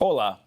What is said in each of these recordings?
Olá!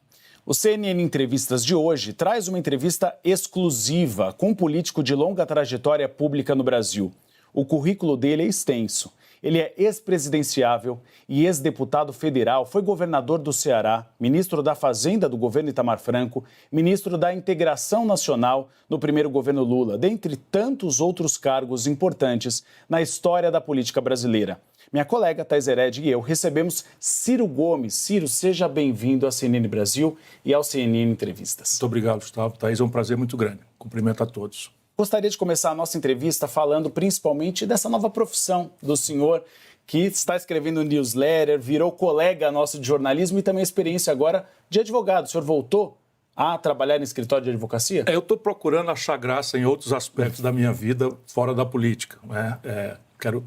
O CNN Entrevistas de hoje traz uma entrevista exclusiva com um político de longa trajetória pública no Brasil. O currículo dele é extenso. Ele é ex-presidenciável e ex-deputado federal, foi governador do Ceará, ministro da Fazenda do governo Itamar Franco, ministro da Integração Nacional no primeiro governo Lula, dentre tantos outros cargos importantes na história da política brasileira. Minha colega Thais Hered e eu recebemos Ciro Gomes. Ciro, seja bem-vindo à CNN Brasil e ao CNN Entrevistas. Muito obrigado, Gustavo. Thais, é um prazer muito grande. Cumprimento a todos. Gostaria de começar a nossa entrevista falando principalmente dessa nova profissão do senhor, que está escrevendo newsletter, virou colega nosso de jornalismo e também experiência agora de advogado. O senhor voltou a trabalhar no escritório de advocacia? Eu estou procurando achar graça em outros aspectos da minha vida fora da política, né?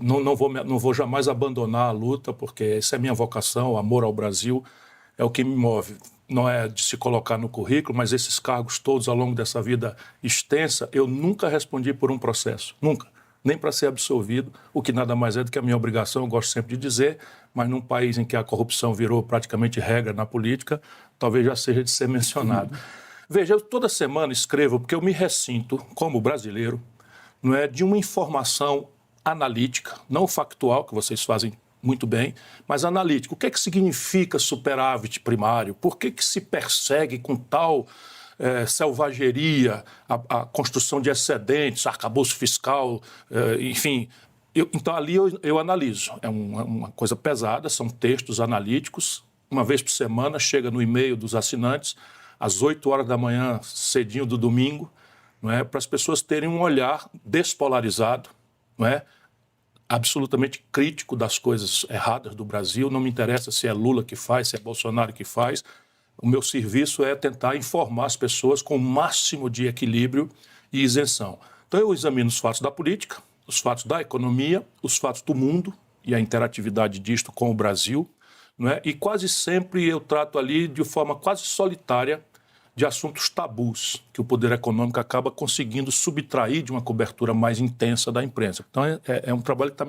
Não vou jamais abandonar a luta, porque essa é a minha vocação, o amor ao Brasil é o que me move. Não é de se colocar no currículo, mas esses cargos todos ao longo dessa vida extensa, eu nunca respondi por um processo, nunca. Nem para ser absolvido, o que nada mais é do que a minha obrigação, eu gosto sempre de dizer, mas num país em que a corrupção virou praticamente regra na política, talvez já seja de ser mencionado. Veja, eu toda semana escrevo, porque eu me ressinto, como brasileiro, não é, de uma informação analítica, não factual, que vocês fazem muito bem, mas analítica. O que é que significa superávit primário? Por que se persegue com tal selvageria a construção de excedentes, arcabouço fiscal, enfim. Então, ali eu analiso. É uma coisa pesada, são textos analíticos. Uma vez por semana, chega no e-mail dos assinantes, às 8 horas da manhã, cedinho do domingo, não é? Para as pessoas terem um olhar despolarizado, não é? Absolutamente crítico das coisas erradas do Brasil. Não me interessa se é Lula que faz, se é Bolsonaro que faz. O meu serviço é tentar informar as pessoas com o máximo de equilíbrio e isenção. Então eu examino os fatos da política, os fatos da economia, os fatos do mundo e a interatividade disto com o Brasil, não é? E quase sempre eu trato ali de forma quase solitária de assuntos tabus que o poder econômico acaba conseguindo subtrair de uma cobertura mais intensa da imprensa. Então, é um trabalho que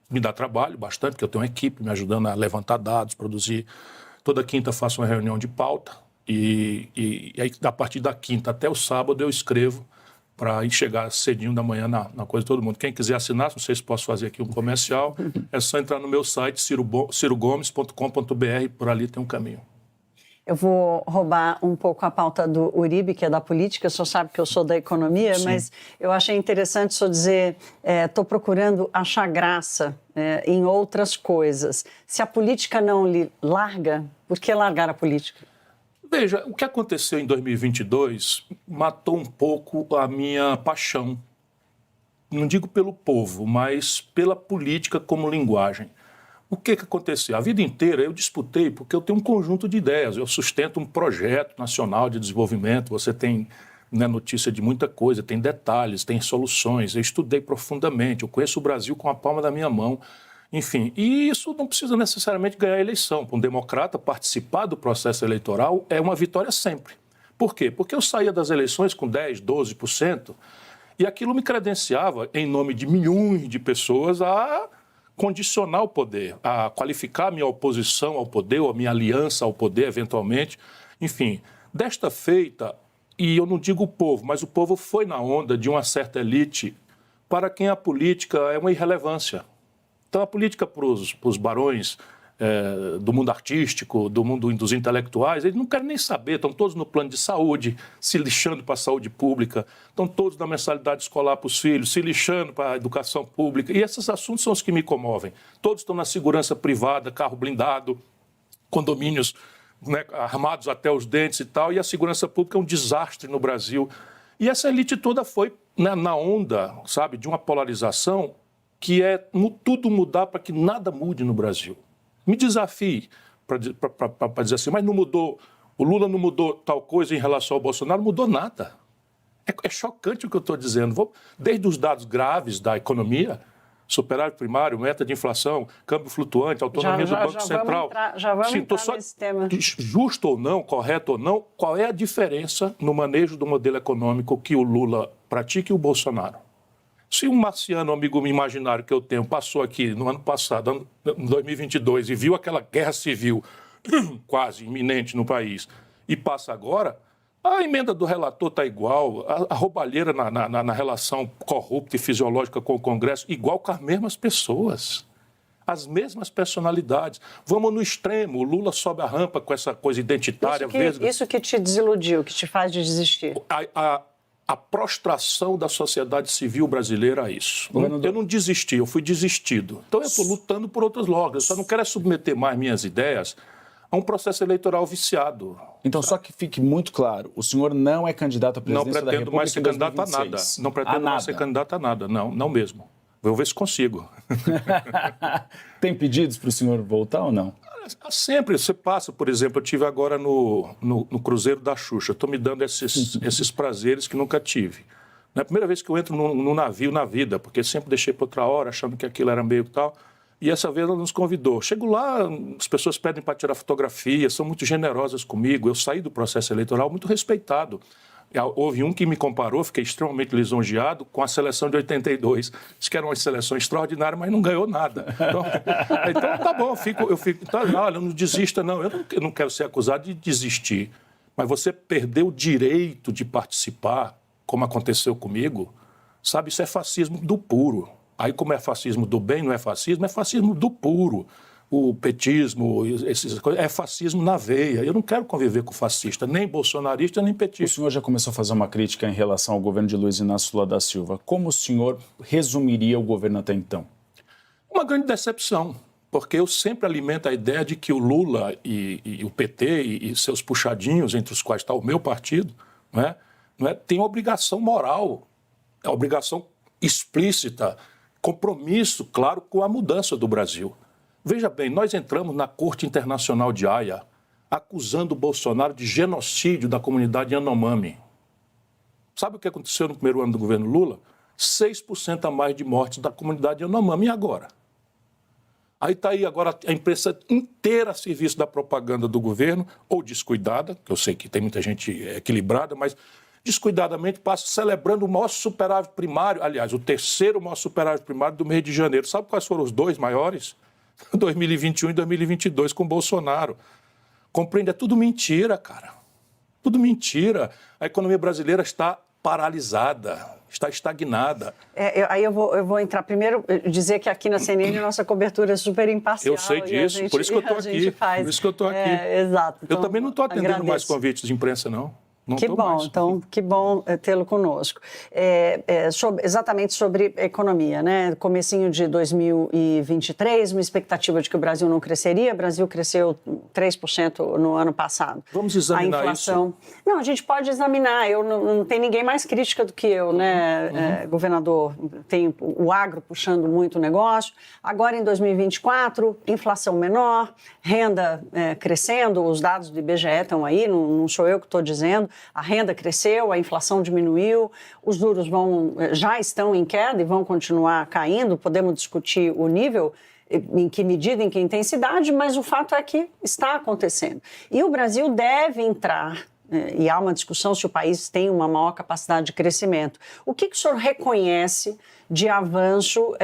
me dá trabalho bastante, porque eu tenho uma equipe me ajudando a levantar dados, produzir. Toda quinta faço uma reunião de pauta e aí, a partir da quinta até o sábado, eu escrevo para chegar cedinho da manhã na coisa de todo mundo. Quem quiser assinar, não sei se posso fazer aqui um comercial, é só entrar no meu site, cirogomes.com.br, por ali tem um caminho. Eu vou roubar um pouco a pauta do Uribe, que é da política, o senhor sabe que eu sou da economia, sim, mas eu achei interessante o senhor dizer, estou procurando achar graça em outras coisas. Se a política não lhe larga, por que largar a política? Veja, o que aconteceu em 2022 matou um pouco a minha paixão, não digo pelo povo, mas pela política como linguagem. O que aconteceu? A vida inteira eu disputei porque eu tenho um conjunto de ideias, eu sustento um projeto nacional de desenvolvimento, você tem, né, notícia de muita coisa, tem detalhes, tem soluções, eu estudei profundamente, eu conheço o Brasil com a palma da minha mão, enfim. E isso não precisa necessariamente ganhar a eleição. Para um democrata, participar do processo eleitoral é uma vitória sempre. Por quê? Porque eu saía das eleições com 10%, 12%, e aquilo me credenciava, em nome de milhões de pessoas, a condicionar o poder, a qualificar a minha oposição ao poder, ou a minha aliança ao poder, eventualmente. Enfim, desta feita, e eu não digo o povo, mas o povo foi na onda de uma certa elite para quem a política é uma irrelevância. Então, a política para os barões do mundo artístico, do mundo dos intelectuais, eles não querem nem saber, estão todos no plano de saúde, se lixando para a saúde pública, estão todos na mensalidade escolar para os filhos, se lixando para a educação pública, e esses assuntos são os que me comovem. Todos estão na segurança privada, carro blindado, condomínios, né, armados até os dentes e tal, e a segurança pública é um desastre no Brasil. E essa elite toda foi, né, na onda, sabe, de uma polarização que é tudo mudar para que nada mude no Brasil. Me desafie para dizer assim, mas não mudou, o Lula não mudou tal coisa em relação ao Bolsonaro, não mudou nada. É chocante o que eu estou dizendo. Desde os dados graves da economia, superávit primário, meta de inflação, câmbio flutuante, autonomia do Banco Central. Já vamos entrar nesse tema. Justo ou não, correto ou não, qual é a diferença no manejo do modelo econômico que o Lula pratica e o Bolsonaro? Se um marciano, amigo imaginário que eu tenho, passou aqui no ano passado, em 2022, e viu aquela guerra civil quase iminente no país, e passa agora, a emenda do relator está igual, a roubalheira na relação corrupta e fisiológica com o Congresso, igual com as mesmas pessoas, as mesmas personalidades. Vamos no extremo, o Lula sobe a rampa com essa coisa identitária. Isso que te desiludiu, que te faz desistir? A prostração da sociedade civil brasileira a isso. Eu não desisti, eu fui desistido. Então eu estou lutando por outras lógicas. Eu só não quero submeter mais minhas ideias a um processo eleitoral viciado. Então, só que fique muito claro, o senhor não é candidato à presidência da República. Não pretendo mais ser candidato a nada. Não pretendo mais ser candidato a nada, não mesmo. Vou ver se consigo. Tem pedidos para o senhor voltar ou não? Sempre. Você passa, por exemplo, eu estive agora no Cruzeiro da Xuxa. Estou me dando esses prazeres que nunca tive. Não é a primeira vez que eu entro num navio na vida, porque sempre deixei para outra hora, achando que aquilo era meio tal. E essa vez ela nos convidou. Chego lá, as pessoas pedem para tirar fotografia, são muito generosas comigo. Eu saí do processo eleitoral muito respeitado. Houve um que me comparou, fiquei extremamente lisonjeado, com a seleção de 82. Diz que era uma seleção extraordinária, mas não ganhou nada. Então tá bom, eu fico tá, olha, não desista, não. Eu não quero ser acusado de desistir. Mas você perder o direito de participar, como aconteceu comigo, sabe, isso é fascismo do puro. Aí, como é fascismo do bem, não é fascismo do puro. O petismo, essas coisas, é fascismo na veia. Eu não quero conviver com fascista, nem bolsonarista, nem petista. O senhor já começou a fazer uma crítica em relação ao governo de Luiz Inácio Lula da Silva. Como o senhor resumiria o governo até então? Uma grande decepção, porque eu sempre alimento a ideia de que o Lula e o PT e seus puxadinhos, entre os quais está o meu partido, não é, tem obrigação moral, obrigação explícita, compromisso, claro, com a mudança do Brasil. Veja bem, nós entramos na Corte Internacional de Haia acusando o Bolsonaro de genocídio da comunidade Yanomami. Sabe o que aconteceu no primeiro ano do governo Lula? 6% a mais de mortes da comunidade Yanomami. E agora? Aí está aí agora a imprensa inteira a serviço da propaganda do governo, ou descuidada, que eu sei que tem muita gente equilibrada, mas descuidadamente passa celebrando o maior superávit primário, aliás, o terceiro maior superávit primário do mês de janeiro. Sabe quais foram os dois maiores? 2021 e 2022 com Bolsonaro. Compreende? É tudo mentira, cara. Tudo mentira. A economia brasileira está paralisada, está estagnada. Aí eu vou entrar primeiro, dizer que aqui na CNN nossa cobertura é super imparcial. Eu sei disso, por isso que eu estou aqui. Por isso que eu estou aqui. Exato. Então, eu também não estou atendendo mais convites de imprensa, não. Que bom, então, que bom tê-lo conosco. Exatamente sobre economia, né? Comecinho de 2023, uma expectativa de que o Brasil não cresceria, o Brasil cresceu 3% no ano passado. Vamos examinar a inflação... isso? Não, a gente pode examinar, não tem ninguém mais crítica do que eu, né, governador? Tem o agro puxando muito o negócio. Agora, em 2024, inflação menor, renda crescendo, os dados do IBGE estão aí, não sou eu que estou dizendo. A renda cresceu, a inflação diminuiu, os juros já estão em queda e vão continuar caindo. Podemos discutir o nível, em que medida, em que intensidade, mas o fato é que está acontecendo. E o Brasil deve entrar, e há uma discussão se o país tem uma maior capacidade de crescimento. O que o senhor reconhece de avanço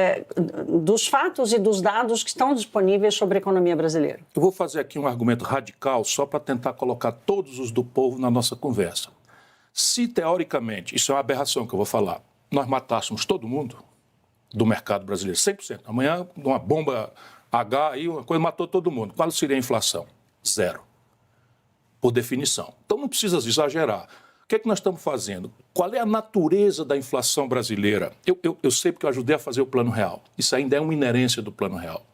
dos fatos e dos dados que estão disponíveis sobre a economia brasileira? Eu vou fazer aqui um argumento radical só para tentar colocar todos os do povo na nossa conversa. Se, teoricamente, isso é uma aberração que eu vou falar, nós matássemos todo mundo do mercado brasileiro, 100%. Amanhã, uma bomba H, aí uma coisa matou todo mundo. Qual seria a inflação? Zero. Por definição. Então não precisa exagerar. O que é que nós estamos fazendo? Qual é a natureza da inflação brasileira? Eu sei porque eu ajudei a fazer o Plano Real. Isso ainda é uma inerência do Plano Real.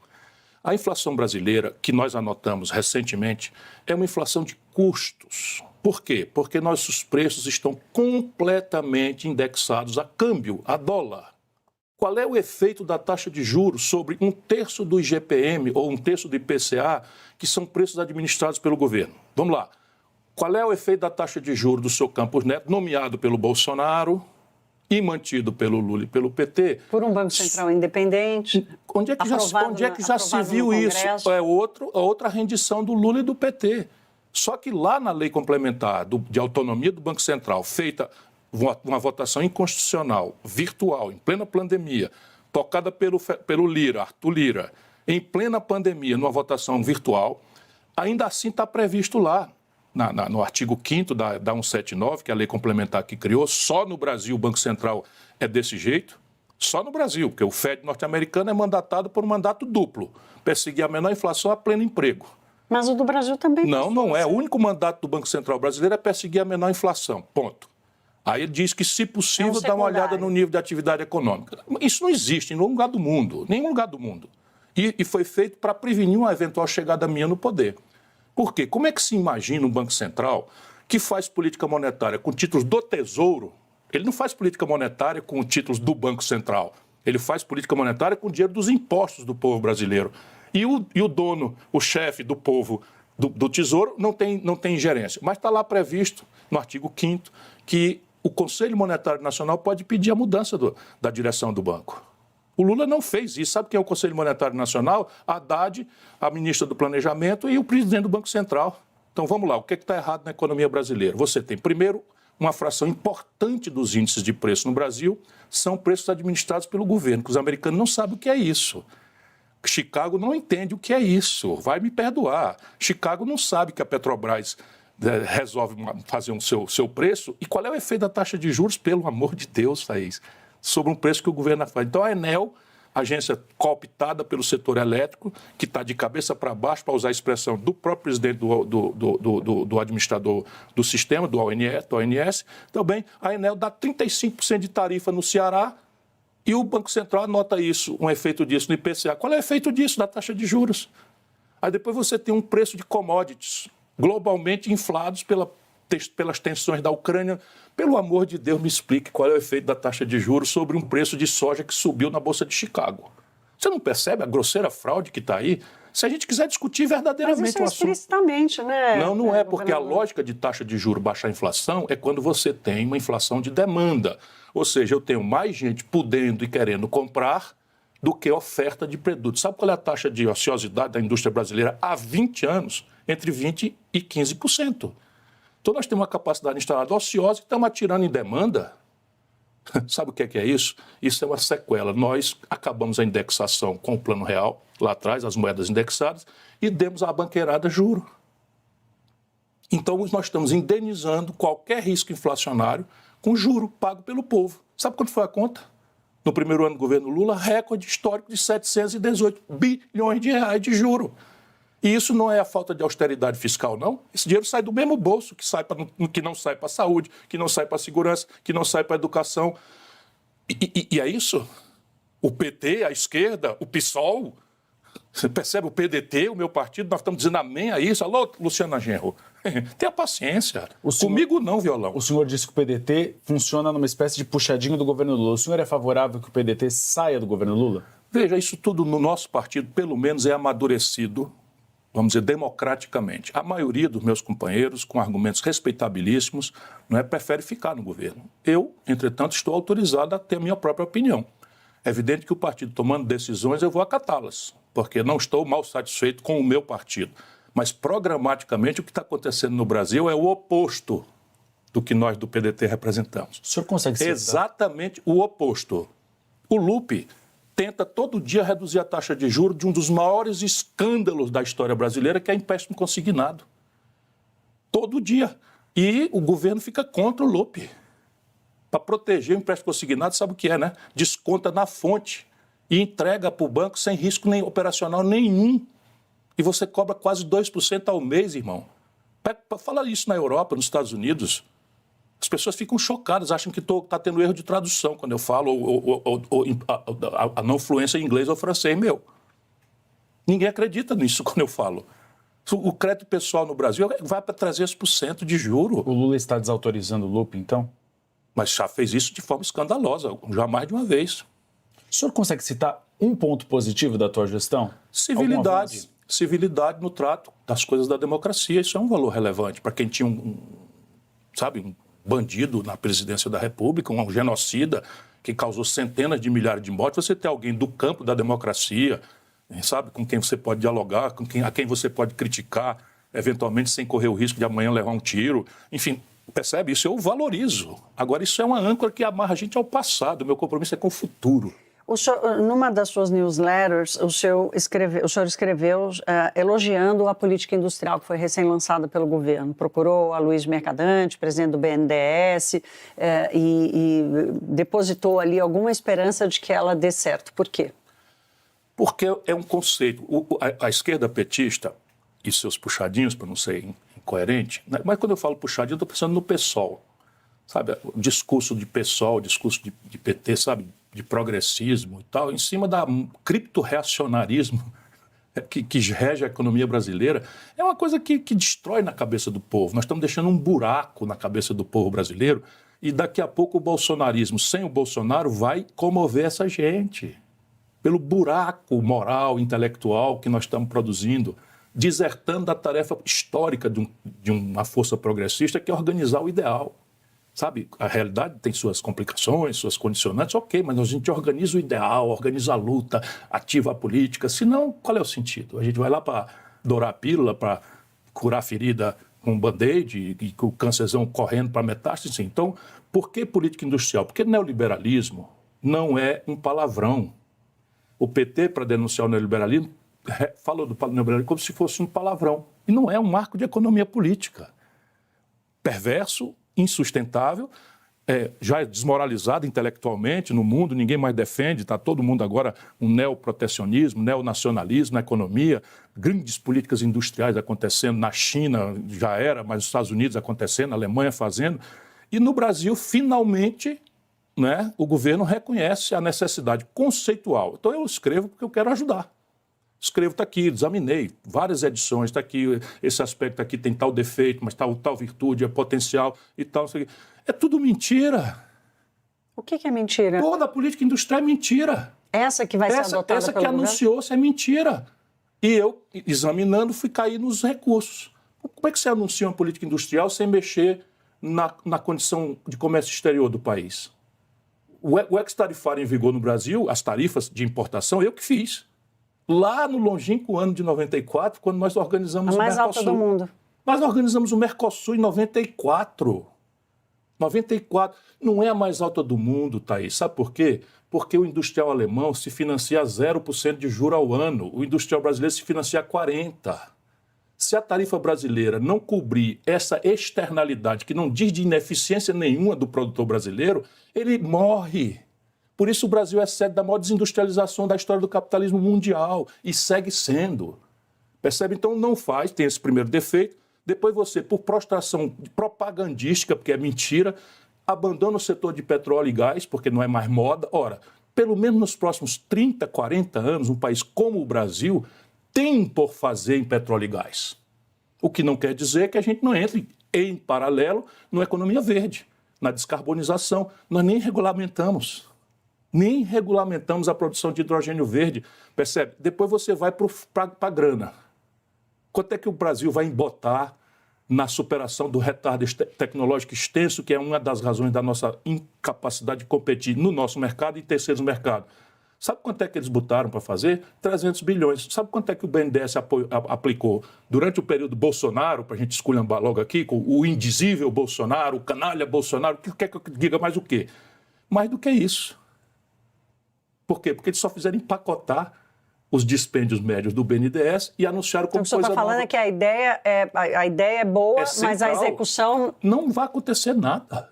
A inflação brasileira, que nós anotamos recentemente, é uma inflação de custos. Por quê? Porque nossos preços estão completamente indexados a câmbio, a dólar. Qual é o efeito da taxa de juros sobre 1/3 do IGPM ou 1/3 do IPCA, que são preços administrados pelo governo? Vamos lá. Qual é o efeito da taxa de juros do seu Campos Neto, nomeado pelo Bolsonaro e mantido pelo Lula e pelo PT? Por um Banco Central independente. Onde é que já se viu isso? É outra rendição do Lula e do PT. Só que lá na lei complementar de autonomia do Banco Central, feita uma votação inconstitucional, virtual, em plena pandemia, tocada pelo Lira, Arthur Lira, em plena pandemia, numa votação virtual, Ainda assim está previsto lá, no artigo 5º da 179, que é a lei complementar que criou, só no Brasil o Banco Central é desse jeito, só no Brasil, porque o FED norte-americano é mandatado por um mandato duplo, perseguir a menor inflação a pleno emprego. Mas o do Brasil também. Não é. O único mandato do Banco Central brasileiro é perseguir a menor inflação, ponto. Aí ele diz que, se possível, dá uma olhada no nível de atividade econômica. Isso não existe em nenhum lugar do mundo, nenhum lugar do mundo. E foi feito para prevenir uma eventual chegada minha no poder. Por quê? Como é que se imagina um Banco Central que faz política monetária com títulos do Tesouro? Ele não faz política monetária com títulos do Banco Central. Ele faz política monetária com o dinheiro dos impostos do povo brasileiro. E o dono, o chefe do povo do Tesouro, não tem ingerência. Mas está lá previsto, no artigo 5º, que o Conselho Monetário Nacional pode pedir a mudança da direção do banco. O Lula não fez isso. Sabe quem é o Conselho Monetário Nacional? A Haddad, a ministra do Planejamento e o presidente do Banco Central. Então vamos lá, o que está errado na economia brasileira? Você tem, primeiro, uma fração importante dos índices de preço no Brasil são preços administrados pelo governo, que os americanos não sabem o que é isso. Chicago não entende o que é isso, vai me perdoar. Chicago não sabe que a Petrobras resolve fazer seu preço. E qual é o efeito da taxa de juros? Pelo amor de Deus, Thaís, sobre um preço que o governo faz. Então a Enel, agência cooptada pelo setor elétrico, que está de cabeça para baixo, para usar a expressão do próprio presidente do administrador do sistema, do ONS, também a Enel dá 35% de tarifa no Ceará e o Banco Central anota isso, um efeito disso no IPCA. Qual é o efeito disso da taxa de juros? Aí depois você tem um preço de commodities globalmente inflados pelas tensões da Ucrânia. Pelo amor de Deus, me explique qual é o efeito da taxa de juros sobre um preço de soja que subiu na Bolsa de Chicago. Você não percebe a grosseira fraude que está aí? Se a gente quiser discutir verdadeiramente o assunto... explicitamente, né? Não é, porque a lógica de taxa de juros baixar a inflação é quando você tem uma inflação de demanda. Ou seja, eu tenho mais gente podendo e querendo comprar do que oferta de produtos. Sabe qual é a taxa de ociosidade da indústria brasileira há 20 anos? Entre 20% e 15%. Então nós temos uma capacidade instalada ociosa e estamos atirando em demanda. Sabe o que é isso? Isso é uma sequela. Nós acabamos a indexação com o Plano Real, lá atrás, as moedas indexadas, e demos à banqueirada juro. Então nós estamos indenizando qualquer risco inflacionário com juro pago pelo povo. Sabe quanto foi a conta? No primeiro ano do governo Lula, recorde histórico de 718 bilhões de reais de juro. E isso não é a falta de austeridade fiscal, não. Esse dinheiro sai do mesmo bolso que não sai para a saúde, que não sai para a segurança, que não sai para a educação. E é isso? O PT, a esquerda, o PSOL, você percebe? O PDT, o meu partido, nós estamos dizendo amém a isso. Alô, Luciana Genro, tenha paciência. Comigo não, violão. O senhor disse que o PDT funciona numa espécie de puxadinho do governo Lula. O senhor é favorável que o PDT saia do governo Lula? Veja, isso tudo no nosso partido, pelo menos, é amadurecido, vamos dizer, democraticamente. A maioria dos meus companheiros, com argumentos respeitabilíssimos, prefere ficar no governo. Eu, entretanto, estou autorizado a ter a minha própria opinião. É evidente que o partido tomando decisões, eu vou acatá-las, porque não estou mal satisfeito com o meu partido. Mas, programaticamente, o que está acontecendo no Brasil é o oposto do que nós do PDT representamos. O senhor consegue citar? Exatamente o oposto. O Lupe tenta todo dia reduzir a taxa de juros de um dos maiores escândalos da história brasileira, que é empréstimo consignado. Todo dia. E o governo fica contra o Lupe. Para proteger o empréstimo consignado, sabe o que é, né? Desconta na fonte e entrega para o banco sem risco operacional nenhum. E você cobra quase 2% ao mês, irmão. Fala isso na Europa, nos Estados Unidos. As pessoas ficam chocadas, acham que está tendo erro de tradução quando eu falo, ou a não fluência em inglês ou francês meu. Ninguém acredita nisso quando eu falo. O crédito pessoal no Brasil vai para 300% de juro. O Lula está desautorizando o Lupe, então? Mas já fez isso de forma escandalosa, já mais de uma vez. O senhor consegue citar um ponto positivo da tua gestão? Civilidade. Civilidade no trato das coisas da democracia. Isso é um valor relevante para quem tinha um bandido na presidência da República, um genocida que causou centenas de milhares de mortes. Você tem alguém do campo da democracia, sabe, com quem você pode dialogar, a quem você pode criticar, eventualmente sem correr o risco de amanhã levar um tiro. Enfim, percebe? Isso eu valorizo. Agora, isso é uma âncora que amarra a gente ao passado. O meu compromisso é com o futuro. Numa das suas newsletters, o senhor escreveu elogiando a política industrial que foi recém-lançada pelo governo. Procurou a Luiz Mercadante, presidente do BNDES, e depositou ali alguma esperança de que ela dê certo. Por quê? Porque é um conceito. A esquerda petista e seus puxadinhos, para não ser incoerente, né? Mas quando eu falo puxadinho, eu estou pensando no PSOL. Sabe, o discurso de PSOL, o discurso de PT, sabe, de progressismo e tal, em cima da cripto-reacionarismo que rege a economia brasileira, é uma coisa que destrói na cabeça do povo. Nós estamos deixando um buraco na cabeça do povo brasileiro e daqui a pouco o bolsonarismo, sem o Bolsonaro, vai comover essa gente pelo buraco moral, intelectual que nós estamos produzindo, desertando da tarefa histórica de uma força progressista que é organizar o ideal. Sabe, a realidade tem suas complicações, suas condicionantes, ok, mas a gente organiza o ideal, organiza a luta, ativa a política, senão qual é o sentido? A gente vai lá para dourar a pílula, para curar a ferida com um band-aid e com o câncerzão correndo para metástase, assim. Então, por que política industrial? Porque neoliberalismo não é um palavrão. O PT, para denunciar o neoliberalismo, falou do neoliberalismo como se fosse um palavrão, e não é um marco de economia política. Perverso, insustentável, já desmoralizado intelectualmente no mundo, ninguém mais defende, está todo mundo agora um neoprotecionismo, neonacionalismo na economia, grandes políticas industriais acontecendo na China, já era, mas nos Estados Unidos acontecendo, na Alemanha fazendo, e no Brasil, finalmente, né, o governo reconhece a necessidade conceitual. Então eu escrevo porque eu quero ajudar. Escrevo, está aqui, examinei várias edições, está aqui, esse aspecto aqui tem tal defeito, mas tal virtude, é potencial e tal. É tudo mentira. O que é mentira? Toda a política industrial é mentira. Essa que vai ser adotada pelo Essa que governo? anunciou-se é mentira. E eu, examinando, fui cair nos recursos. Como é que você anuncia uma política industrial sem mexer na condição de comércio exterior do país? O ex-tarifário em vigor no Brasil, as tarifas de importação, eu que fiz. Lá no longínquo ano de 94, quando nós organizamos o Mercosul. A mais alta do mundo. Nós organizamos o Mercosul em 94. 94. Não é a mais alta do mundo, Thaís. Sabe por quê? Porque o industrial alemão se financia a 0% de juro ao ano. O industrial brasileiro se financia a 40%. Se a tarifa brasileira não cobrir essa externalidade, que não diz de ineficiência nenhuma do produtor brasileiro, ele morre. Por isso o Brasil é sede da maior desindustrialização da história do capitalismo mundial e segue sendo. Percebe? Então não faz, tem esse primeiro defeito. Depois você, por prostração propagandística, porque é mentira, abandona o setor de petróleo e gás, porque não é mais moda. Ora, pelo menos nos próximos 30, 40 anos, um país como o Brasil tem por fazer em petróleo e gás. O que não quer dizer que a gente não entre em paralelo na economia verde, na descarbonização. Nós nem regulamentamos a produção de hidrogênio verde, percebe? Depois você vai para a grana. Quanto é que o Brasil vai embotar na superação do retardo tecnológico extenso, que é uma das razões da nossa incapacidade de competir no nosso mercado e em terceiros mercados? Sabe quanto é que eles botaram para fazer? 300 bilhões. Sabe quanto é que o BNDES aplicou durante o período Bolsonaro, para a gente esculhambar logo aqui, com o indizível Bolsonaro, o canalha Bolsonaro, quer que eu diga mais o quê? Mais do que isso. Por quê? Porque eles só fizeram empacotar os dispêndios médios do BNDES e anunciaram como coisa nova. O que você está falando é que a ideia é boa, mas a execução... Não vai acontecer nada.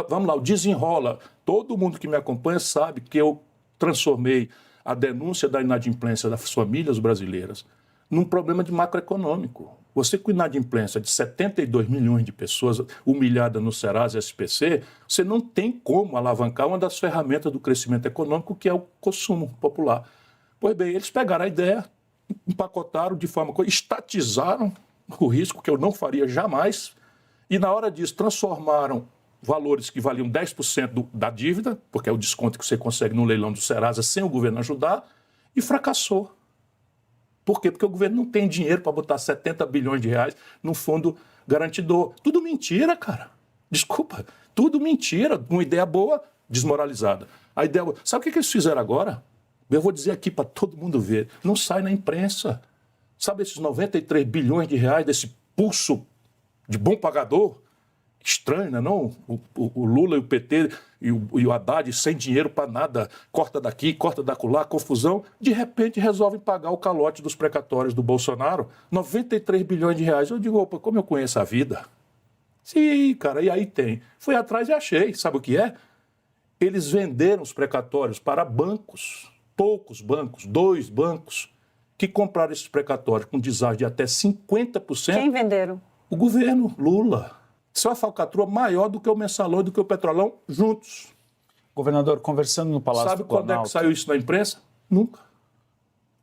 Vamos lá, o desenrola. Todo mundo que me acompanha sabe que eu transformei a denúncia da inadimplência das famílias brasileiras num problema de macroeconômico. Você com inadimplência de 72 milhões de pessoas humilhadas no Serasa e SPC, você não tem como alavancar uma das ferramentas do crescimento econômico, que é o consumo popular. Pois bem, eles pegaram a ideia, empacotaram de forma... estatizaram o risco, que eu não faria jamais, e na hora disso transformaram valores que valiam 10% da dívida, porque é o desconto que você consegue no leilão do Serasa sem o governo ajudar, e fracassou. Por quê? Porque o governo não tem dinheiro para botar 70 bilhões de reais no fundo garantidor. Tudo mentira, cara. Desculpa. Tudo mentira. Uma ideia boa, desmoralizada. A ideia... Sabe o que eles fizeram agora? Eu vou dizer aqui para todo mundo ver. Não sai na imprensa. Sabe esses 93 bilhões de reais desse pulso de bom pagador? Estranho, né, não? O Lula e o PT e o Haddad sem dinheiro para nada, corta daqui, corta dacolá, confusão. De repente resolvem pagar o calote dos precatórios do Bolsonaro, 93 bilhões de reais. Eu digo, opa, como eu conheço a vida? Sim, cara, e aí tem. Fui atrás e achei. Sabe o que é? Eles venderam os precatórios para bancos, poucos bancos, 2 bancos, que compraram esses precatórios com deságio de até 50%. Quem venderam? O governo, Lula. Isso é uma falcatrua maior do que o Mensalão e do que o Petrolão juntos. Governador, conversando no Palácio Sabe do Planalto... quando é que saiu isso na imprensa? Nunca.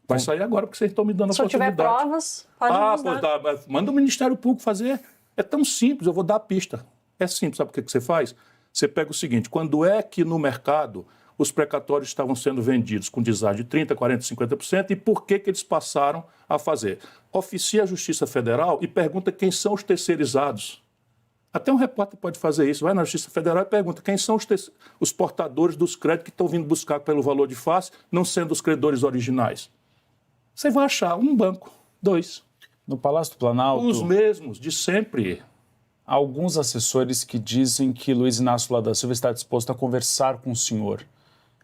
Vai sair agora, porque vocês estão me dando a oportunidade. Se eu tiver provas, pode nos dar. Pois dá, manda o Ministério Público fazer. É tão simples, eu vou dar a pista. É simples, sabe o que você faz? Você pega o seguinte, quando é que no mercado os precatórios estavam sendo vendidos com deságio de 30%, 40%, 50%, e por que eles passaram a fazer? Oficia a Justiça Federal e pergunta quem são os terceirizados. Até um repórter pode fazer isso, vai na Justiça Federal e pergunta quem são os portadores dos créditos que estão vindo buscar pelo valor de face, não sendo os credores originais. Você vai achar um banco, 2. No Palácio do Planalto... Os mesmos, de sempre. Há alguns assessores que dizem que Luiz Inácio Lula da Silva está disposto a conversar com o senhor.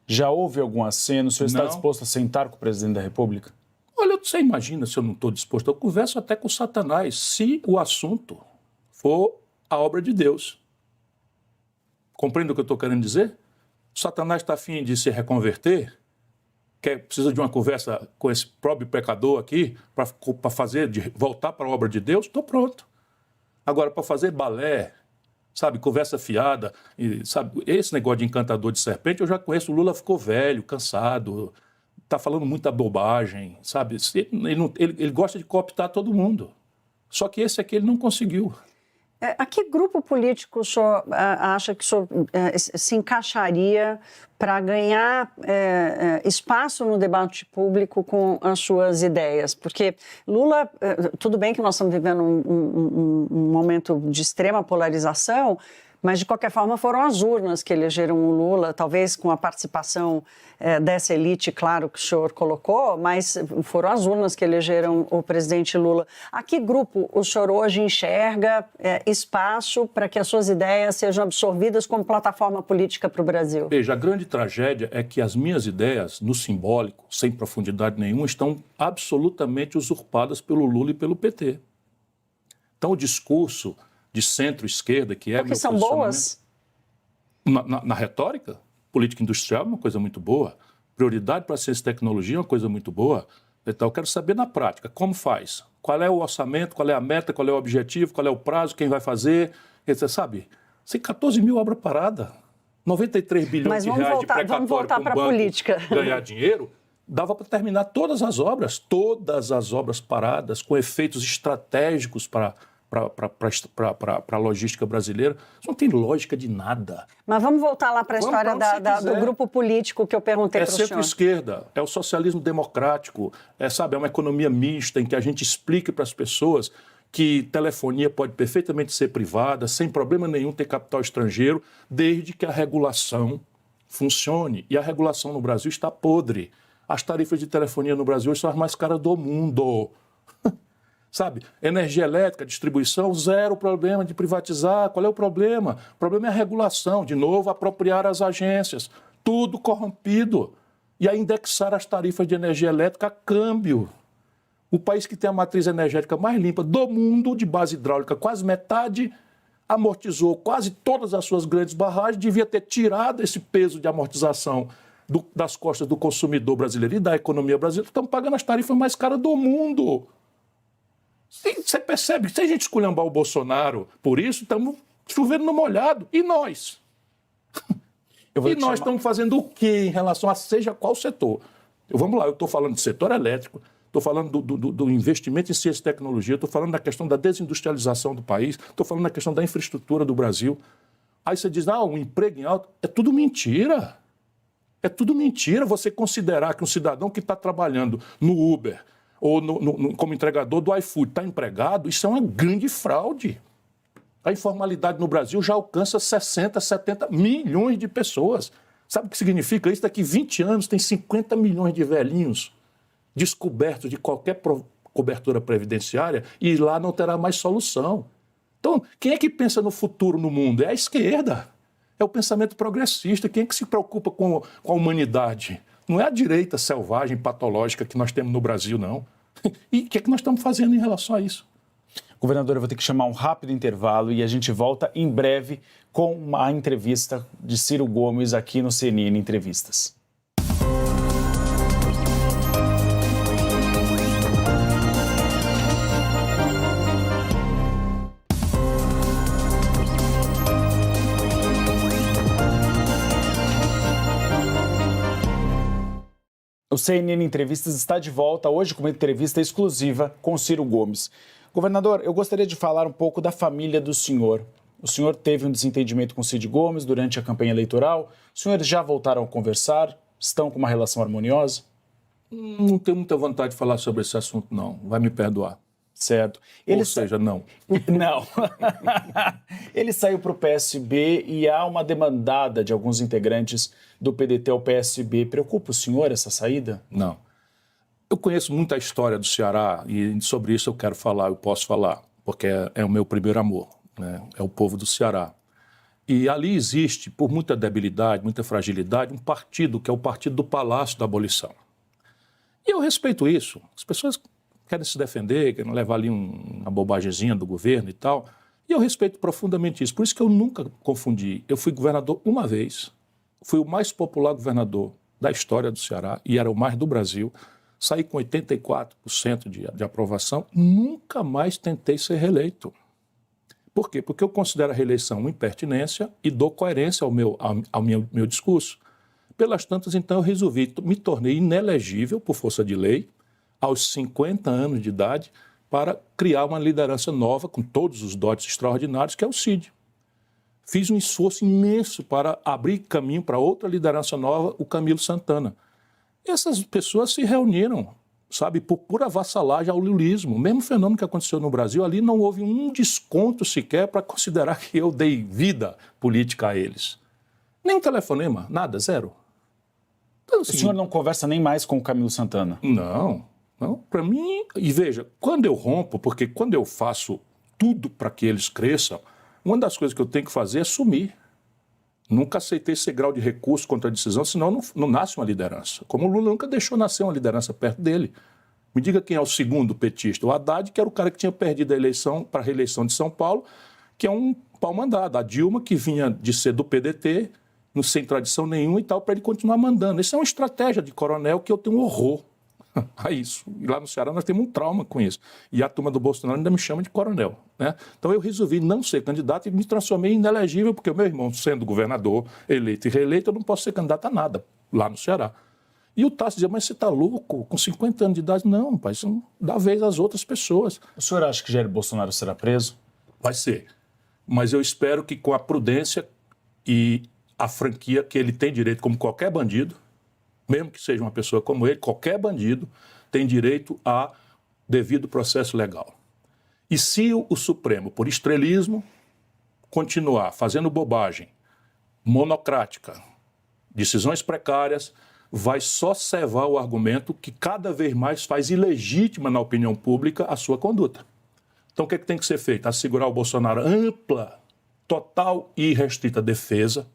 Já houve algum aceno? O senhor está disposto a sentar com o presidente da República? Olha, você imagina se eu não estou disposto. Eu converso até com Satanás, se o assunto for a obra de Deus. Compreende o que eu estou querendo dizer? O Satanás está a fim de se reconverter, precisa de uma conversa com esse próprio pecador aqui, para fazer, voltar para a obra de Deus, estou pronto. Agora, para fazer balé, sabe, conversa fiada, sabe, esse negócio de encantador de serpente, eu já conheço, o Lula ficou velho, cansado, está falando muita bobagem, sabe, ele gosta de cooptar todo mundo. Só que esse aqui ele não conseguiu. A que grupo político o senhor acha que o senhor se encaixaria para ganhar espaço no debate público com as suas ideias? Porque Lula, tudo bem que nós estamos vivendo um momento de extrema polarização, mas, de qualquer forma, foram as urnas que elegeram o Lula, talvez com a participação dessa elite, claro, que o senhor colocou, mas foram as urnas que elegeram o presidente Lula. A que grupo o senhor hoje enxerga espaço para que as suas ideias sejam absorvidas como plataforma política para o Brasil? Veja, a grande tragédia é que as minhas ideias, no simbólico, sem profundidade nenhuma, estão absolutamente usurpadas pelo Lula e pelo PT. Então, o discurso de centro-esquerda, que é porque meu são boas? Na retórica, política industrial é uma coisa muito boa, prioridade para a ciência e tecnologia é uma coisa muito boa. Então, eu quero saber na prática, como faz? Qual é o orçamento, qual é a meta, qual é o objetivo, qual é o prazo, quem vai fazer? Você sabe, tem 14 mil obras paradas, 93 bilhões de reais de precatório para o banco política. Ganhar dinheiro, dava para terminar todas as obras paradas, com efeitos estratégicos para a logística brasileira. Isso não tem lógica de nada. Mas vamos voltar lá para a história do grupo político que eu perguntei para o senhor. É centro-esquerda, é o socialismo democrático, é uma economia mista em que a gente explique para as pessoas que telefonia pode perfeitamente ser privada, sem problema nenhum ter capital estrangeiro, desde que a regulação funcione. E a regulação no Brasil está podre. As tarifas de telefonia no Brasil são as mais caras do mundo. Sabe, energia elétrica, distribuição, zero problema de privatizar. Qual é o problema? O problema é a regulação, de novo, apropriar as agências, tudo corrompido. E a indexar as tarifas de energia elétrica a câmbio. O país que tem a matriz energética mais limpa do mundo, de base hidráulica, quase metade, amortizou quase todas as suas grandes barragens, devia ter tirado esse peso de amortização das costas do consumidor brasileiro e da economia brasileira. Estamos pagando as tarifas mais caras do mundo. Você percebe que se a gente esculhambar o Bolsonaro por isso, estamos chovendo no molhado. E nós? E nós estamos fazendo o quê em relação a seja qual setor? Vamos lá, eu estou falando de setor elétrico, estou falando do investimento em ciência e tecnologia, estou falando da questão da desindustrialização do país, estou falando da questão da infraestrutura do Brasil. Aí você diz, um emprego em alta. É tudo mentira. É tudo mentira você considerar que um cidadão que está trabalhando no Uber ou como entregador do iFood está empregado, isso é uma grande fraude. A informalidade no Brasil já alcança 60, 70 milhões de pessoas. Sabe o que significa isso? Daqui 20 anos tem 50 milhões de velhinhos descobertos de qualquer cobertura previdenciária e lá não terá mais solução. Então, quem é que pensa no futuro no mundo? É a esquerda. É o pensamento progressista. Quem é que se preocupa com a humanidade? Não é a direita selvagem, patológica que nós temos no Brasil, não. E o que é que nós estamos fazendo em relação a isso? Governador, eu vou ter que chamar um rápido intervalo e a gente volta em breve com uma entrevista de Ciro Gomes aqui no CNN Entrevistas. O CNN Entrevistas está de volta hoje com uma entrevista exclusiva com Ciro Gomes. Governador, eu gostaria de falar um pouco da família do senhor. O senhor teve um desentendimento com Cid Gomes durante a campanha eleitoral. Os senhores já voltaram a conversar? Estão com uma relação harmoniosa? Não tenho muita vontade de falar sobre esse assunto, não. Vai me perdoar. Certo. Ou seja, não. Não. Ele saiu para o PSB e há uma demandada de alguns integrantes do PDT ao PSB. Preocupa o senhor essa saída? Não. Eu conheço muita história do Ceará e sobre isso eu quero falar, eu posso falar, porque é o meu primeiro amor, né? É o povo do Ceará. E ali existe, por muita debilidade, muita fragilidade, um partido que é o Partido do Palácio da Abolição. E eu respeito isso. As pessoas querem se defender, querem levar ali uma bobagemzinha do governo e tal. E eu respeito profundamente isso. Por isso que eu nunca confundi. Eu fui governador uma vez. Fui o mais popular governador da história do Ceará e era o mais do Brasil. Saí com 84% de aprovação. Nunca mais tentei ser reeleito. Por quê? Porque eu considero a reeleição uma impertinência e dou coerência ao meu discurso. Pelas tantas, então, eu resolvi, me tornei inelegível por força de lei, aos 50 anos de idade, para criar uma liderança nova, com todos os dotes extraordinários, que é o Cid. Fiz um esforço imenso para abrir caminho para outra liderança nova, o Camilo Santana. E essas pessoas se reuniram, sabe, por pura vassalagem ao lulismo. O mesmo fenômeno que aconteceu no Brasil, ali não houve um desconto sequer para considerar que eu dei vida política a eles. Nem um telefonema, nada, zero. Então, assim, o senhor não conversa nem mais com o Camilo Santana? Não. Para mim, e veja, quando eu rompo, porque quando eu faço tudo para que eles cresçam, uma das coisas que eu tenho que fazer é sumir. Nunca aceitei esse grau de recurso contra a decisão, senão não nasce uma liderança. Como o Lula nunca deixou nascer uma liderança perto dele. Me diga quem é o segundo petista. O Haddad, que era o cara que tinha perdido a eleição para a reeleição de São Paulo, que é um pau-mandado. A Dilma, que vinha de ser do PDT, sem tradição nenhuma e tal, para ele continuar mandando. Isso é uma estratégia de coronel que eu tenho horror a isso. E lá no Ceará nós temos um trauma com isso. E a turma do Bolsonaro ainda me chama de coronel, né? Então eu resolvi não ser candidato e me transformei em inelegível, porque o meu irmão, sendo governador, eleito e reeleito, eu não posso ser candidato a nada lá no Ceará. E o Tasso dizia, mas você está louco? Com 50 anos de idade? Não, pai, isso não dá vez às outras pessoas. O senhor acha que Jair Bolsonaro será preso? Vai ser. Mas eu espero que com a prudência e a franquia que ele tem direito, como qualquer bandido, mesmo que seja uma pessoa como ele, qualquer bandido tem direito a devido processo legal. E se o Supremo, por estrelismo, continuar fazendo bobagem, monocrática, decisões precárias, vai só cevar o argumento que cada vez mais faz ilegítima na opinião pública a sua conduta. Então o que é que tem que ser feito? Assegurar o Bolsonaro ampla, total e irrestrita defesa,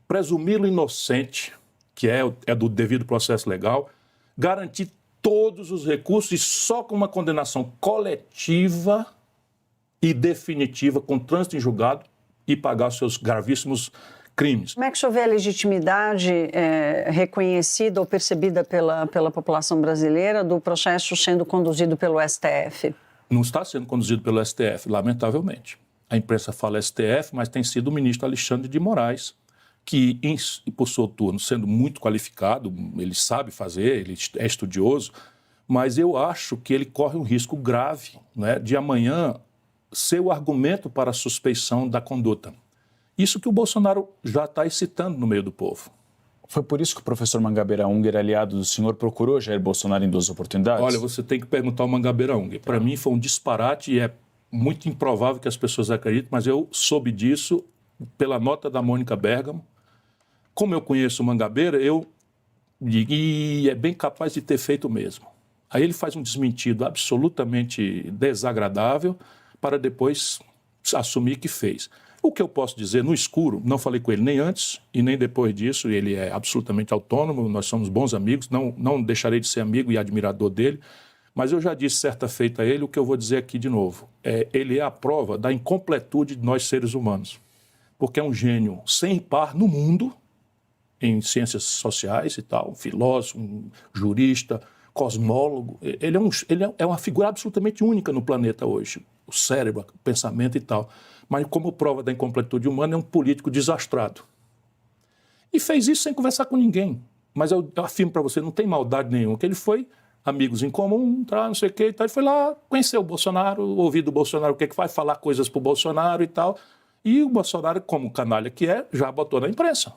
presumi-lo inocente, que é do devido processo legal, garantir todos os recursos e só com uma condenação coletiva e definitiva, com trânsito em julgado, e pagar os seus gravíssimos crimes. Como é que o senhor vê a legitimidade reconhecida ou percebida pela população brasileira do processo sendo conduzido pelo STF? Não está sendo conduzido pelo STF, lamentavelmente. A imprensa fala STF, mas tem sido o ministro Alexandre de Moraes, que, por seu turno, sendo muito qualificado, ele sabe fazer, ele é estudioso, mas eu acho que ele corre um risco grave, né, de amanhã ser o argumento para a suspeição da conduta. Isso que o Bolsonaro já está excitando no meio do povo. Foi por isso que o professor Mangabeira Unger, aliado do senhor, procurou Jair Bolsonaro em 2 oportunidades? Olha, você tem que perguntar ao Mangabeira Unger. Para mim foi um disparate e é muito improvável que as pessoas acreditem, mas eu soube disso pela nota da Mônica Bergamo. Como eu conheço o Mangabeira, eu digo, e é bem capaz de ter feito mesmo. Aí ele faz um desmentido absolutamente desagradável para depois assumir que fez. O que eu posso dizer no escuro, não falei com ele nem antes e nem depois disso, ele é absolutamente autônomo, nós somos bons amigos, não deixarei de ser amigo e admirador dele, mas eu já disse certa feita a ele o que eu vou dizer aqui de novo. Ele é a prova da incompletude de nós seres humanos, porque é um gênio sem par no mundo, em ciências sociais e tal, um filósofo, um jurista, cosmólogo. Ele é uma figura absolutamente única no planeta hoje. O cérebro, o pensamento e tal. Mas como prova da incompletude humana, é um político desastrado. E fez isso sem conversar com ninguém. Mas eu afirmo para você, não tem maldade nenhuma, que ele foi amigos em comum, não sei o quê, e tal. Ele foi lá, conheceu o Bolsonaro, ouvir do Bolsonaro o que vai, falar coisas para o Bolsonaro e tal. E o Bolsonaro, como canalha que é, já botou na imprensa.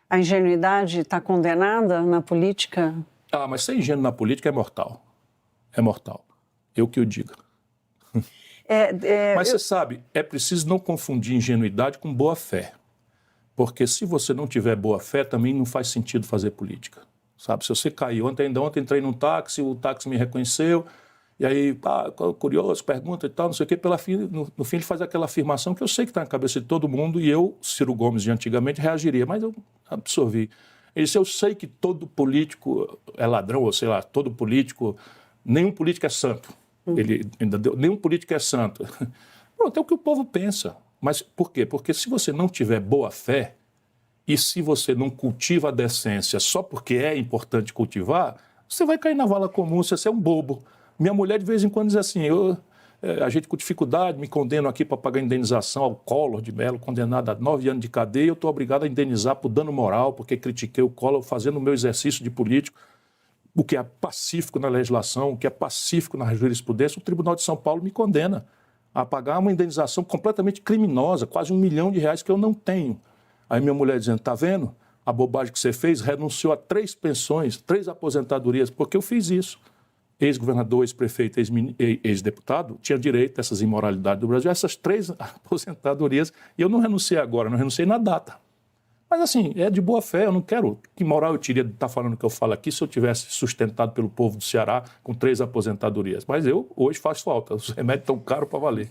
A ingenuidade está condenada na política? Mas ser ingênuo na política é mortal. É mortal. Eu que o diga. Mas você sabe, é preciso não confundir ingenuidade com boa fé. Porque se você não tiver boa fé, também não faz sentido fazer política. Sabe, se você caiu, ontem entrei num táxi, o táxi me reconheceu, e aí, curioso, pergunta e tal, não sei o quê, no fim ele faz aquela afirmação que eu sei que está na cabeça de todo mundo, e eu, Ciro Gomes de antigamente, reagiria, mas eu absorvi. Ele disse, eu sei que todo político é ladrão, ou sei lá, todo político, nenhum político é santo. Ele ainda deu, nenhum político é santo. Pronto, é o que o povo pensa. Mas por quê? Porque se você não tiver boa fé, e se você não cultiva a decência só porque é importante cultivar, você vai cair na vala comum, você é um bobo. Minha mulher de vez em quando diz assim, a gente com dificuldade, me condeno aqui para pagar indenização ao Collor de Mello, condenado a 9 anos de cadeia, eu estou obrigado a indenizar por dano moral, porque critiquei o Collor fazendo o meu exercício de político, o que é pacífico na legislação, o que é pacífico na jurisprudência, o Tribunal de São Paulo me condena a pagar uma indenização completamente criminosa, quase R$1 milhão que eu não tenho. Aí minha mulher dizendo, tá vendo? A bobagem que você fez, renunciou a 3 pensões, 3 aposentadorias, porque eu fiz isso. Ex-governador, ex-prefeito, ex-deputado, tinha direito a essas imoralidades do Brasil, essas 3 aposentadorias, e eu não renunciei agora, não renunciei na data. Mas assim, é de boa fé, eu não quero, que moral eu teria de estar falando o que eu falo aqui se eu tivesse sustentado pelo povo do Ceará com 3 aposentadorias. Mas hoje faz falta, os remédios estão caros para valer.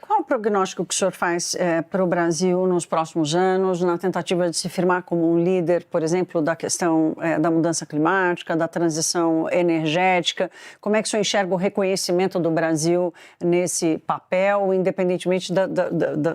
Qual é o prognóstico que o senhor faz para o Brasil nos próximos anos, na tentativa de se firmar como um líder, por exemplo, da questão da mudança climática, da transição energética? Como é que o senhor enxerga o reconhecimento do Brasil nesse papel, independentemente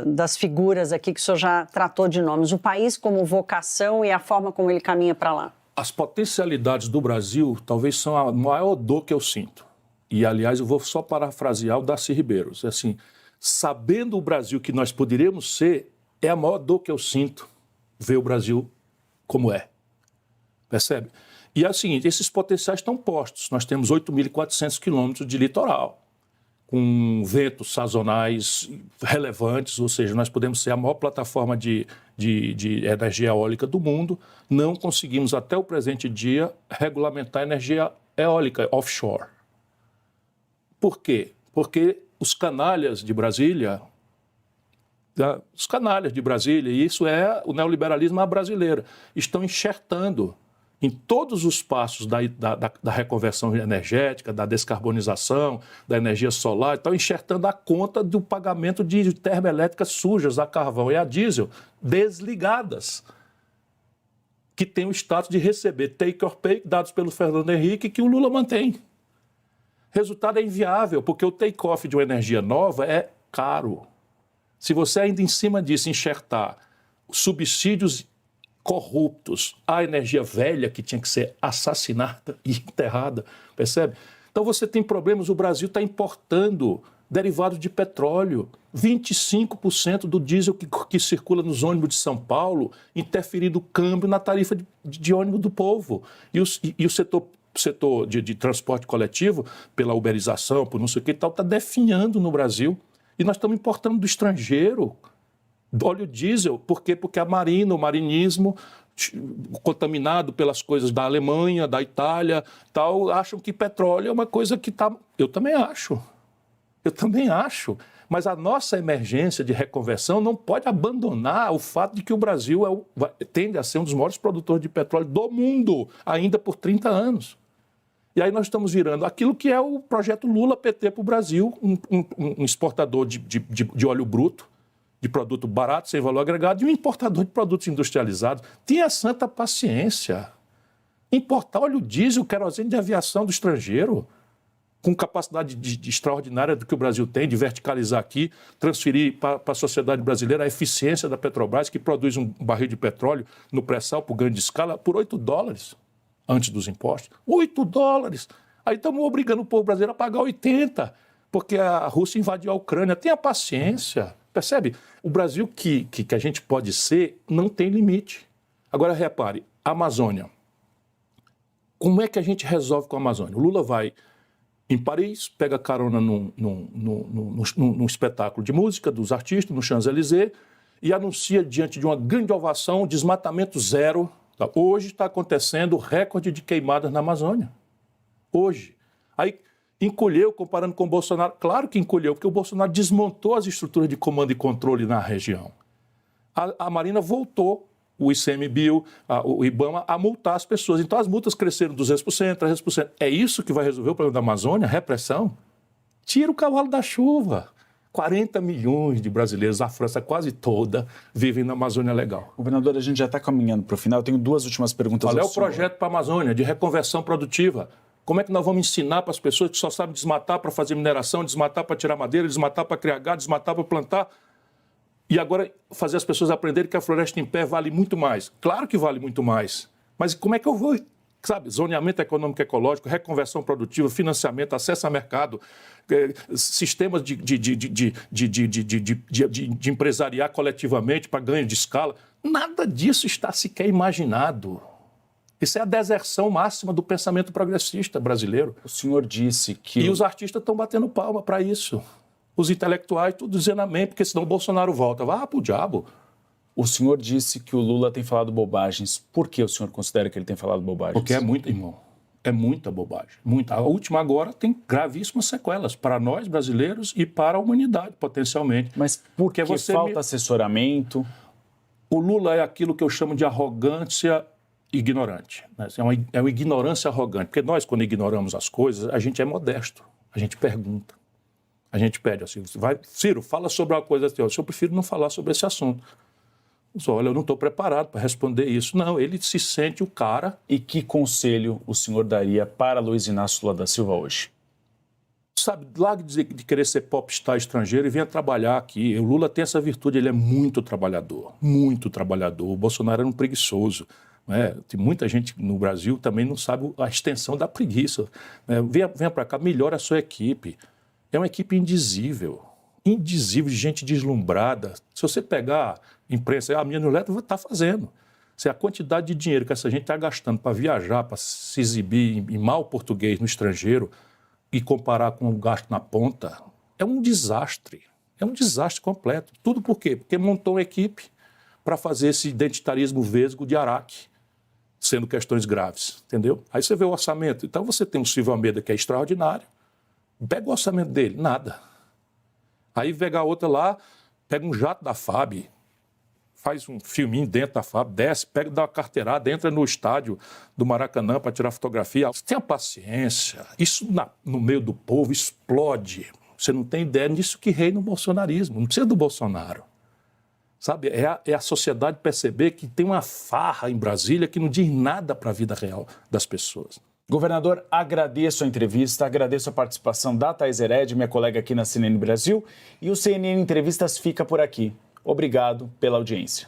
das figuras aqui que o senhor já tratou de nomes? O país como vocação e a forma como ele caminha para lá? As potencialidades do Brasil talvez são a maior dor que eu sinto. E, aliás, eu vou só parafrasear o Darcy Ribeiro. Assim, sabendo o Brasil que nós poderíamos ser, é a maior dor que eu sinto ver o Brasil como é. Percebe? E é o seguinte, esses potenciais estão postos. Nós temos 8.400 quilômetros de litoral, com ventos sazonais relevantes, ou seja, nós podemos ser a maior plataforma de energia eólica do mundo, não conseguimos até o presente dia regulamentar a energia eólica offshore. Por quê? Porque os canalhas de Brasília, e isso é o neoliberalismo à brasileira, estão enxertando em todos os passos da reconversão energética, da descarbonização, da energia solar, estão enxertando a conta do pagamento de termoelétricas sujas a carvão e a diesel, desligadas, que tem o status de receber take or pay, dados pelo Fernando Henrique, que o Lula mantém. Resultado é inviável, porque o take-off de uma energia nova é caro. Se você ainda em cima disso enxertar subsídios corruptos à energia velha que tinha que ser assassinada e enterrada, percebe? Então você tem problemas, o Brasil está importando derivados de petróleo, 25% do diesel que circula nos ônibus de São Paulo, interferindo o câmbio na tarifa de ônibus do povo. E o setor de transporte coletivo, pela uberização, por não sei o que e tal, está definhando no Brasil. E nós estamos importando do estrangeiro óleo diesel. Por quê? Porque a marina, o marinismo, contaminado pelas coisas da Alemanha, da Itália, tal, acham que petróleo é uma coisa que está... Eu também acho. Mas a nossa emergência de reconversão não pode abandonar o fato de que o Brasil tende a ser um dos maiores produtores de petróleo do mundo, ainda por 30 anos. E aí nós estamos virando aquilo que é o projeto Lula-PT para o Brasil, um exportador de óleo bruto, de produto barato, sem valor agregado, e um importador de produtos industrializados. Tenha santa paciência. Importar óleo diesel, querosene de aviação do estrangeiro, com capacidade extraordinária do que o Brasil tem, de verticalizar aqui, transferir para a sociedade brasileira a eficiência da Petrobras, que produz um barril de petróleo no pré-sal por grande escala por $8 antes dos impostos. $8! Aí estamos obrigando o povo brasileiro a pagar 80, porque a Rússia invadiu a Ucrânia. Tenha paciência, percebe? O Brasil que a gente pode ser não tem limite. Agora, repare, a Amazônia. Como é que a gente resolve com a Amazônia? O Lula vai em Paris, pega carona num espetáculo de música dos artistas, no Champs-Élysées, e anuncia, diante de uma grande ovação, desmatamento zero. Hoje está acontecendo o recorde de queimadas na Amazônia. Hoje. Aí encolheu, comparando com o Bolsonaro. Claro que encolheu, porque o Bolsonaro desmontou as estruturas de comando e controle na região. A Marina voltou, o ICMBio, o IBAMA, a multar as pessoas. Então as multas cresceram 200%, 300%. É isso que vai resolver o problema da Amazônia? Repressão? Tira o cavalo da chuva. 40 milhões de brasileiros, a França quase toda, vivem na Amazônia Legal. Governador, a gente já está caminhando para o final. Eu tenho duas últimas perguntas. Qual é o projeto para a Amazônia de reconversão produtiva? Como é que nós vamos ensinar para as pessoas que só sabem desmatar para fazer mineração, desmatar para tirar madeira, desmatar para criar gado, desmatar para plantar? E agora fazer as pessoas aprenderem que a floresta em pé vale muito mais. Claro que vale muito mais. Mas como é que eu vou... Sabe, zoneamento econômico ecológico, reconversão produtiva, financiamento, acesso a mercado, sistemas de empresariar coletivamente para ganho de escala. Nada disso está sequer imaginado. Isso é a deserção máxima do pensamento progressista brasileiro. O senhor disse que... E os artistas estão batendo palma para isso. Os intelectuais, tudo dizendo amém, porque senão o Bolsonaro volta. Vá pro diabo. O senhor disse que o Lula tem falado bobagens. Por que o senhor considera que ele tem falado bobagens? Porque é muito, irmão. É muita bobagem. Muita. A última agora tem gravíssimas sequelas para nós, brasileiros, e para a humanidade, potencialmente. Mas por que falta assessoramento? O Lula é aquilo que eu chamo de arrogância ignorante. Né? É uma ignorância arrogante. Porque nós, quando ignoramos as coisas, a gente é modesto. A gente pergunta. A gente pede assim, Ciro, fala sobre uma coisa assim. Eu prefiro não falar sobre esse assunto. Olha, eu não estou preparado para responder isso. Não, ele se sente o cara. E que conselho o senhor daria para Luiz Inácio Lula da Silva hoje? Sabe, largue de querer ser popstar estrangeiro e venha trabalhar aqui. O Lula tem essa virtude, ele é muito trabalhador, muito trabalhador. O Bolsonaro era um preguiçoso. Né? Tem muita gente no Brasil também não sabe a extensão da preguiça. Né? Venha para cá, melhore a sua equipe. É uma equipe indizível. Indizível, de gente deslumbrada. Se você pegar imprensa, a minha newsletter está fazendo. Se a quantidade de dinheiro que essa gente está gastando para viajar, para se exibir em mau português no estrangeiro e comparar com o gasto na ponta, é um desastre. É um desastre completo. Tudo por quê? Porque montou uma equipe para fazer esse identitarismo vesgo de Araque, sendo questões graves, entendeu? Aí você vê o orçamento. Então você tem um Silvio Almeida que é extraordinário. Pega o orçamento dele, nada. Aí pega a outra lá, pega um jato da FAB, faz um filminho dentro da FAB, desce, pega, dá uma carteirada, entra no estádio do Maracanã para tirar fotografia. Tenha paciência. Isso no meio do povo explode. Você não tem ideia disso que reina o bolsonarismo. Não precisa do Bolsonaro. Sabe? É a sociedade perceber que tem uma farra em Brasília que não diz nada para a vida real das pessoas. Governador, agradeço a entrevista, agradeço a participação da Thaís Hered, minha colega aqui na CNN Brasil, e o CNN Entrevistas fica por aqui. Obrigado pela audiência.